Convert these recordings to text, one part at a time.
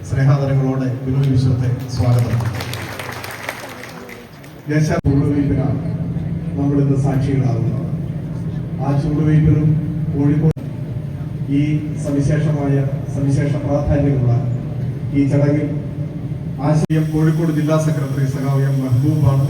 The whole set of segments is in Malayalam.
സ്നേഹാദരങ്ങളോടെ ബിനോയ് വിശ്വത്തെ സ്വാഗതം. ചൂടുവയ്പ്പിനാണ് നമ്മളിന്ന് സാക്ഷികളാകുന്നത്. ആ ചൂടുവയ്പ്പിനും കോഴിക്കോട് ഈ സവിശേഷ പ്രാധാന്യമുള്ള ഈ ചടങ്ങിൽ ആശയം കോഴിക്കോട് ജില്ലാ സെക്രട്ടറി സഖാവ് എം മെഹബൂബാണ്.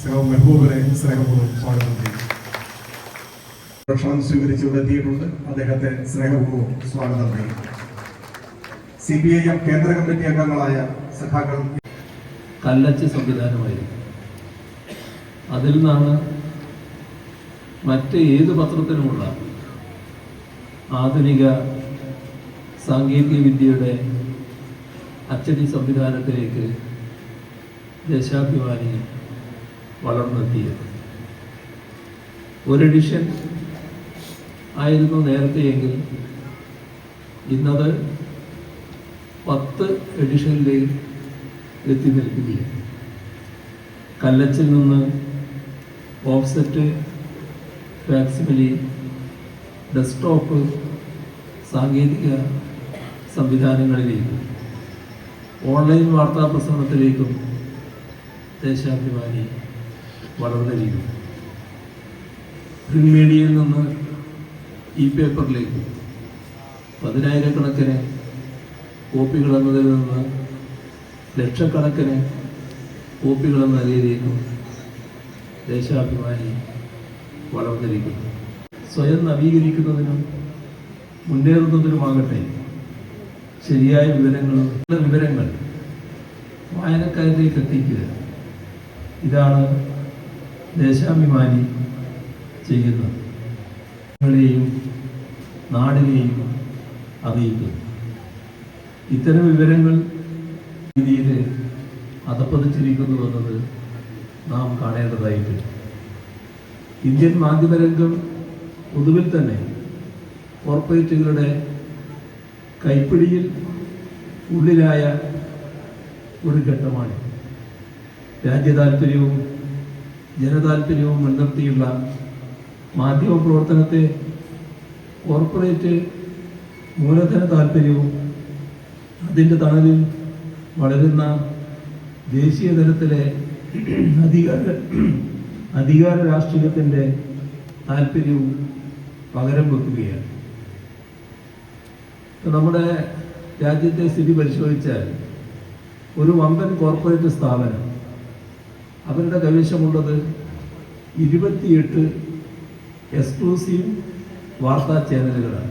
സഖാവ് മെഹബൂബിനെ സ്നേഹപൂർവ്വം സ്വാഗതം ചെയ്യും. ക്ഷണം സ്വീകരിച്ചിവിടെ എത്തിയിട്ടുണ്ട്. അദ്ദേഹത്തെ സ്നേഹപൂർവ്വം സ്വാഗതം ചെയ്യും. CPIM കേന്ദ്ര കമ്മിറ്റി അംഗങ്ങളായ സഖാക്കൾ കല്ലച്ച് സംവിധാനമായിരുന്നു. അതിൽ നിന്നാണ് മറ്റ് ഏത് പത്രത്തിനുമുള്ള ആധുനിക സാങ്കേതിക വിദ്യയുടെ അച്ചടി സംവിധാനത്തിലേക്ക് ദേശാഭിമാനി വളർന്നെത്തിയത്. ഒരു എഡിഷൻ ആയിരുന്നു നേരത്തെയെങ്കിൽ ഇന്നത് 10 എഡിഷനിലേക്ക് എത്തി നിൽക്കുകയാണ്. കല്ലച്ചിൽ നിന്ന് ഓഫ്സെറ്റ്, ഫാക്സിമിലി, ഡെസ്ക്ടോപ്പ് സാങ്കേതിക സംവിധാനങ്ങളിലേക്കും ഓൺലൈൻ വാർത്താ പ്രസരണത്തിലേക്കും ദേശാഭിമാനി വളർന്നിരിക്കുന്നു. പ്രിന്റ് മീഡിയയിൽ നിന്ന് പേപ്പറിലേക്ക് 10,000-കണക്കിന് കോപ്പികൾ എന്നതിൽ നിന്ന് ലക്ഷക്കണക്കിന് കോപ്പികൾ എന്ന നിലയിലേക്കും ദേശാഭിമാനി വളർന്നിരിക്കുന്നു. സ്വയം നവീകരിക്കുന്നതിനും മുന്നേറുന്നതിനുമാകട്ടെ ശരിയായ വിവരങ്ങൾ വായനക്കാരിലേക്ക് എത്തിക്കുക, ഇതാണ് ദേശാഭിമാനി ചെയ്യുന്നത്. ങ്ങളെയും നാടിനെയും അറിയിക്കുന്നു. ഇത്തരം വിവരങ്ങൾ രീതിയിൽ അധപ്പതിച്ചിരിക്കുന്നു എന്നത് നാം കാണേണ്ടതായിട്ടുണ്ട്. ഇന്ത്യൻ മാധ്യമരംഗം പൊതുവിൽ തന്നെ കോർപ്പറേറ്റുകളുടെ കൈപ്പിടിയിൽ ഉള്ളിലായ ഒരു ഘട്ടമാണ്. രാജ്യതാൽപര്യവും ജനതാൽപര്യവും മുൻനിർത്തിയുള്ള മാധ്യമ പ്രവർത്തനത്തെ കോർപ്പറേറ്റ് മൂലധന താൽപര്യവും അതിൻ്റെ തണലിൽ വളരുന്ന ദേശീയ തലത്തിലെ അധികാര രാഷ്ട്രീയത്തിൻ്റെ താല്പര്യവും പകരം വെക്കുകയാണ്. നമ്മുടെ രാജ്യത്തെ സ്ഥിതി പരിശോധിച്ചാൽ ഒരു വമ്പൻ കോർപ്പറേറ്റ് സ്ഥാപനം അവരുടെ കൈവശമുള്ളത് 28 എക്സ്ക്ലൂസീവ് വാർത്താ ചാനലുകളാണ്.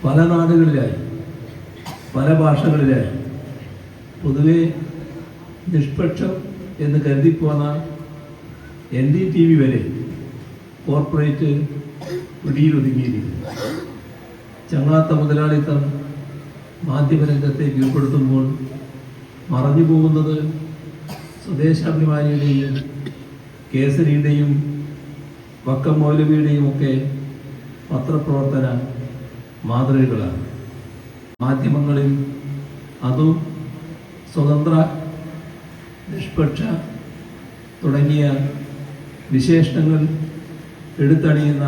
പല നാടുകളിലായി, പല ഭാഷകളിലായി പൊതുവെ നിഷ്പക്ഷം എന്ന് കരുതിപ്പോന്ന NDTV വരെ കോർപ്പറേറ്റ് പിടിയിലൊതുങ്ങിയിരിക്കുന്നു. ചങ്ങാത്ത മുതലാളിത്തം മാധ്യമരംഗത്തെ കീഴ്പ്പെടുത്തുമ്പോൾ മറഞ്ഞു പോകുന്നത് സ്വദേശാഭിമാനിയുടെയും കേസരിയുടെയും വക്കം മൗലവിയുടെയും ഒക്കെ പത്രപ്രവർത്തന മാതൃകകളാണ്. മാധ്യമങ്ങളിൽ അതും സ്വതന്ത്ര, നിഷ്പക്ഷ തുടങ്ങിയ വിശേഷണങ്ങൾ എടുത്തണിയുന്ന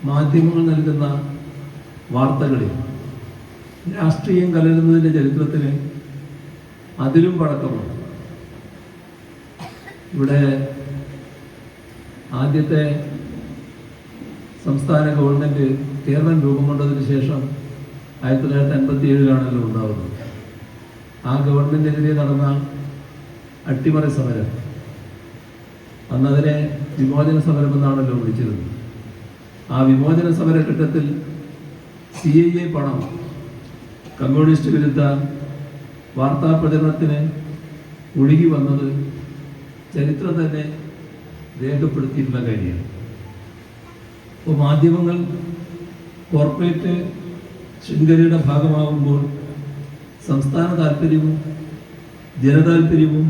മാധ്യമങ്ങൾ നൽകുന്ന വാർത്തകളിൽ രാഷ്ട്രീയം കലരുന്നതിൻ്റെ ചരിത്രത്തിന് അതിലും പഴക്കമുണ്ട്. ഇവിടെ ആദ്യത്തെ സംസ്ഥാന ഗവൺമെൻറ് കേരളം രൂപം കൊണ്ടതിന് ശേഷം 1957 ഉണ്ടാകുന്നത്. ആ ഗവൺമെൻറ്റിനെതിരെ നടന്ന അട്ടിമറി സമരം, അന്നതിനെ വിമോചന സമരം എന്നാണല്ലോ വിളിച്ചിരുന്നത്. ആ വിമോചന സമരഘട്ടത്തിൽ CIA പണം കമ്മ്യൂണിസ്റ്റ് വിരുദ്ധ വാർത്താ പ്രചരണത്തിന് ഒഴുകി വന്നത് ചരിത്രം തന്നെ രേഖപ്പെടുത്തിയിട്ടുള്ള കാര്യമാണ്. അപ്പോൾ മാധ്യമങ്ങൾ കോർപ്പറേറ്റ് ശൃംഖലയുടെ ഭാഗമാകുമ്പോൾ സംസ്ഥാന താല്പര്യവും ജനതാല്പര്യവും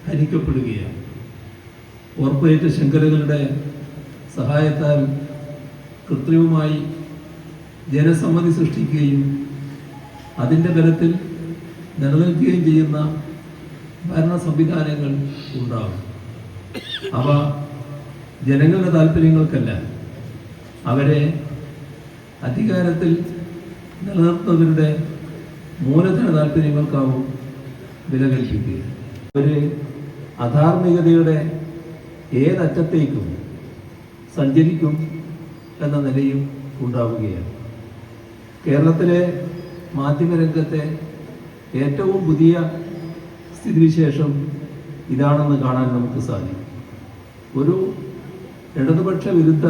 ഹനിക്കപ്പെടുകയാണ്. കോർപ്പറേറ്റ് ശൃംഖലകളുടെ സഹായത്താൽ കൃത്രിമമായി ജനസമ്മതി സൃഷ്ടിക്കുകയും അതിൻ്റെ ബലത്തിൽ നിലനിൽക്കുകയും ചെയ്യുന്ന ഭരണ സംവിധാനങ്ങൾ ഉണ്ടാകും. അവ ജനങ്ങളുടെ താല്പര്യങ്ങൾക്കല്ല, അവരെ അധികാരത്തിൽ നിലനിർത്തുന്നവരുടെ മൂലധന താല്പര്യങ്ങൾക്കാവും വില കൽപ്പിക്കുക. ഒരു അധാർമികതയുടെ ഏതറ്റത്തേക്കും സഞ്ചരിക്കും എന്ന നിലയും ഉണ്ടാവുകയാണ്. കേരളത്തിലെ മാധ്യമരംഗത്തെ ഏറ്റവും പുതിയ സ്ഥിതിവിശേഷം ഇതാണെന്ന് കാണാൻ നമുക്ക് സാധിക്കും. ഒരു ഇടതുപക്ഷ വിരുദ്ധ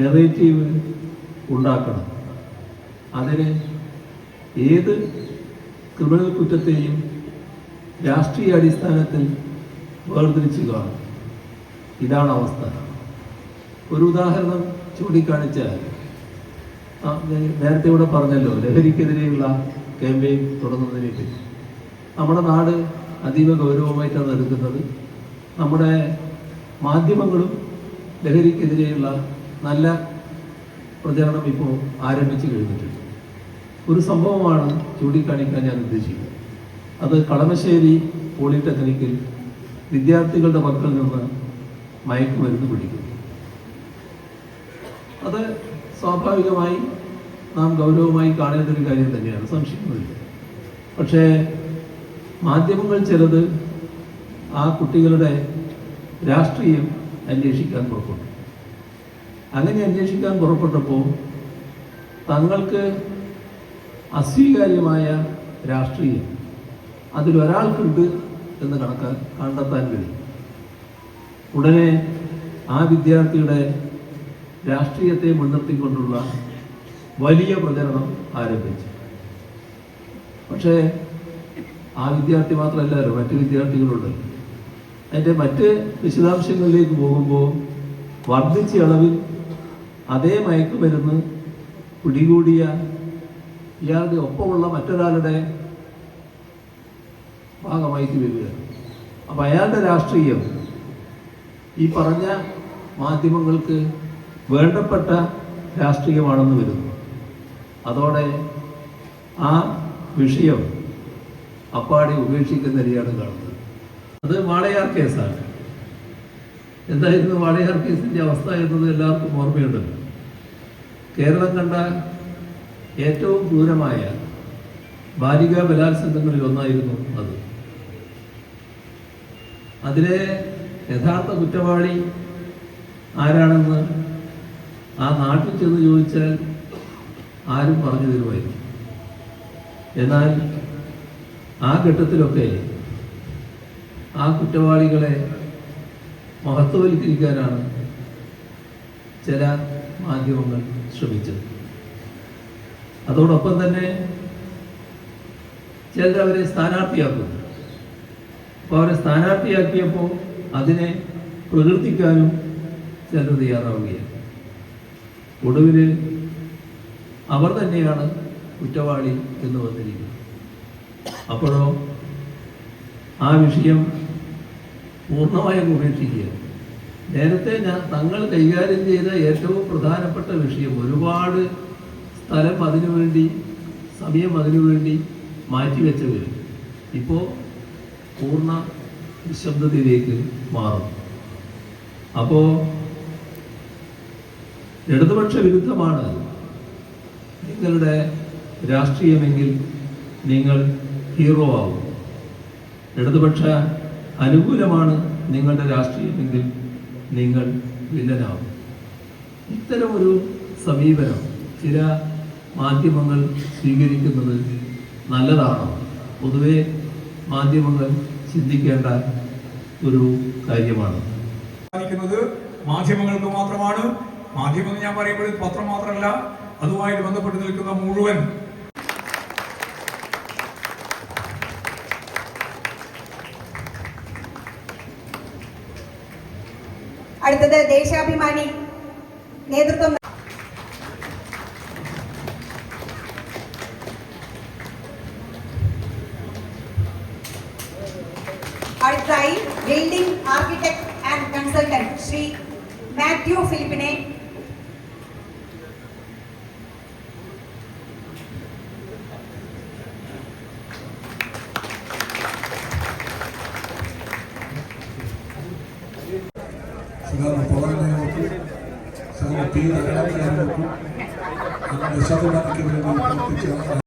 നെറേറ്റീവ് ഉണ്ടാക്കണം. അതിന് ഏത് ക്രിമിനൽ കുറ്റത്തെയും രാഷ്ട്രീയ അടിസ്ഥാനത്തിൽ വേർതിരിച്ചു കാണും. ഇതാണ് അവസ്ഥ. ഒരു ഉദാഹരണം ചൂണ്ടിക്കാണിച്ചാൽ, നേരത്തെ ഇവിടെ പറഞ്ഞല്ലോ ലഹരിക്കെതിരെയുള്ള ക്യാമ്പയിൻ തുടങ്ങുന്നതിനെ പറ്റി. നമ്മുടെ നാട് അതീവ ഗൗരവമായിട്ടാണ് എടുക്കുന്നത്. നമ്മുടെ മാധ്യമങ്ങളും ലഹരിക്കെതിരെയുള്ള നല്ല പ്രചരണം ഇപ്പോൾ ആരംഭിച്ചു കഴിഞ്ഞിട്ടുണ്ട്. ഒരു സംഭവമാണ് ചൂണ്ടിക്കാണിക്കാൻ ഞാൻ ഉദ്ദേശിക്കുന്നത്. അത് കളമശ്ശേരി പോളിടെക്നിക്കിൽ വിദ്യാർത്ഥികളുടെ പക്കൽ നിന്ന് മയക്കുമരുന്ന് പിടിക്കുന്നു. അത് സ്വാഭാവികമായി നാം ഗൗരവമായി കാണേണ്ട ഒരു കാര്യം തന്നെയാണ്, സംശയമില്ല. പക്ഷേ മാധ്യമങ്ങൾ ചിലത് ആ കുട്ടികളുടെ രാഷ്ട്രീയം അന്വേഷിക്കാൻ പുറപ്പെട്ടു. അങ്ങനെ അന്വേഷിക്കാൻ പുറപ്പെട്ടപ്പോൾ തങ്ങൾക്ക് അസ്വീകാര്യമായ രാഷ്ട്രീയം അതിലൊരാൾക്കുണ്ട് എന്ന് കണ്ടെത്താൻ കഴിയും. ഉടനെ ആ വിദ്യാർത്ഥിയുടെ രാഷ്ട്രീയത്തെ മുൻനിർത്തിക്കൊണ്ടുള്ള വലിയ പ്രചരണം ആരംഭിച്ചു. പക്ഷേ ആ വിദ്യാർത്ഥി മാത്രമല്ലല്ലോ, മറ്റ് വിദ്യാർത്ഥികളുണ്ട്. അതിൻ്റെ മറ്റ് വിശദാംശങ്ങളിലേക്ക് പോകുമ്പോൾ വർദ്ധിച്ച അളവിൽ അതേ മയക്കുമരുന്ന് പിടികൂടിയ ഇയാളുടെ ഒപ്പമുള്ള മറ്റൊരാളുടെ ഭാഗമായിട്ട് വരികയാണ്. അപ്പം അയാളുടെ രാഷ്ട്രീയം ഈ പറഞ്ഞ മാധ്യമങ്ങൾക്ക് വേണ്ടപ്പെട്ട രാഷ്ട്രീയമാണെന്ന് വരുന്നു. അതോടെ ആ വിഷയം അപ്പാടെ ഉപേക്ഷിക്കുന്ന നിലയാണ് കാണുന്നത്. അത് വാളയാർ കേസാണ്. എന്തായിരുന്നു വാളയാർ കേസിൻ്റെ അവസ്ഥ എന്നത് എല്ലാവർക്കും ഓർമ്മയുണ്ടല്ലോ. കേരളം കണ്ട ഏറ്റവും ക്രൂരമായ ബാലികാ ബലാത്സംഗങ്ങളിൽ ഒന്നായിരുന്നു അത്. അതിലെ യഥാർത്ഥ കുറ്റവാളി ആരാണെന്ന് ആ നാട്ടിൽ ചെന്ന് ചോദിച്ചാൽ ആരും പറഞ്ഞു തരുമായിരുന്നു. എന്നാൽ ആ ഘട്ടത്തിലൊക്കെ ആ കുറ്റവാളികളെ മഹത്വവൽക്കരിക്കാനാണ് ചില മാധ്യമങ്ങൾ ശ്രമിച്ചത്. അതോടൊപ്പം തന്നെ ചിലരവരെ സ്ഥാനാർത്ഥിയാക്കുന്നു. അപ്പോൾ അവരെ സ്ഥാനാർത്ഥിയാക്കിയപ്പോൾ അതിനെ പ്രകീർത്തിക്കാനും ചിലർ തയ്യാറാവുകയാണ്. ഒടുവിൽ അവർ തന്നെയാണ് കുറ്റവാളി എന്ന് വന്നിരിക്കുന്നത്. അപ്പോഴോ ആ വിഷയം പൂർണ്ണമായും ഉപേക്ഷിക്കുക. നേരത്തെ തങ്ങൾ കൈകാര്യം ചെയ്ത ഏറ്റവും പ്രധാനപ്പെട്ട വിഷയം, ഒരുപാട് സ്ഥലം അതിനുവേണ്ടി, സമയം അതിനുവേണ്ടി മാറ്റിവെച്ചവർ ഇപ്പോൾ പൂർണ്ണ നിശബ്ദതയിലേക്ക് മാറും. അപ്പോൾ ഇടതുപക്ഷ വിരുദ്ധമാണ് നിങ്ങളുടെ രാഷ്ട്രീയമെങ്കിൽ നിങ്ങൾ ഹീറോ ആവും. ഇടതുപക്ഷ അനുകൂലമാണ് നിങ്ങളുടെ രാഷ്ട്രീയമെങ്കിൽ നിങ്ങൾ വില്ലനാവും. ഇത്തരമൊരു സമീപനം ചില മാധ്യമങ്ങൾ സ്വീകരിക്കുന്നത് നല്ലതാണോ? പൊതുവെ മാധ്യമങ്ങൾ ചിന്തിക്കേണ്ട ഒരു കാര്യമാണ്. മാധ്യമങ്ങൾക്ക് മാത്രമാണ്. മാധ്യമം ഞാൻ പറയുമ്പോൾ പത്രം മാത്രമല്ല, അതുമായിട്ട് ബന്ധപ്പെട്ട് നിൽക്കുന്ന മുഴുവൻ. അടുത്തത് ദേശാഭിമാനി നേതൃത്വം അടുത്തായി building architect and consultant Shri Mathew ഫിലിപ്പിനെ ಸಂಘದ ಪವನಕ್ಕೂ ಸಂಘ ಟಿ ನಗರಕ್ಕೂ ದೇಶಾಭಿಮಾನಕ್ಕೆ